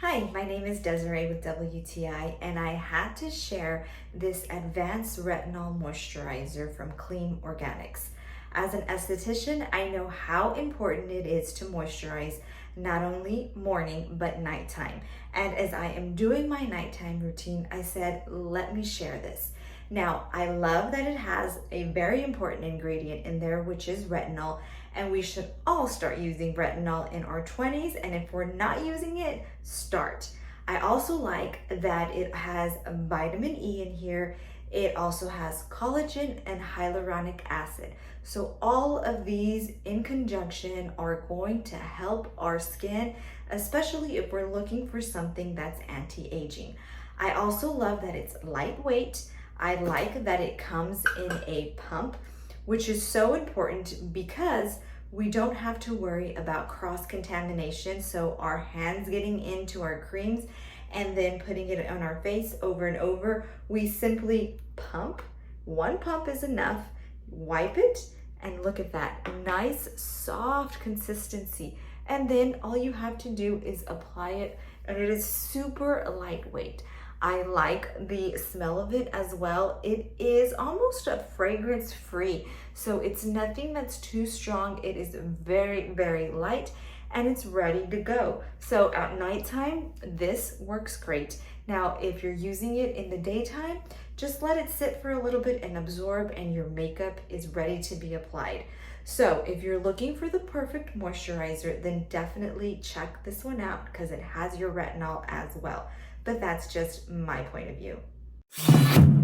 Hi, my name is Desiree with WTI, and I had to share this advanced retinol moisturizer from Kleem Organics. As an esthetician, I know how important it is to moisturize not only morning but nighttime. And as I am doing my nighttime routine, I said, let me share this. Now, I love that it has a very important ingredient in there, which is retinol, and we should all start using retinol in our 20s, and if we're not using it, start. I also like that it has vitamin E in here. It also has collagen and hyaluronic acid. So all of these in conjunction are going to help our skin, especially if we're looking for something that's anti-aging. I also love that it's lightweight. I like that it comes in a pump, which is so important because we don't have to worry about cross-contamination. So our hands getting into our creams and then putting it on our face over and over. We simply pump. One pump is enough. Wipe it and look at that nice soft consistency. And then all you have to do is apply it, and it is super lightweight. I like the smell of it as well. It is almost a fragrance free, so it's nothing that's too strong. It is very, very light, and it's ready to go. So at nighttime, this works great. Now, if you're using it in the daytime, just let it sit for a little bit and absorb, and your makeup is ready to be applied. So if you're looking for the perfect moisturizer, then definitely check this one out because it has your retinol as well. But that's just my point of view.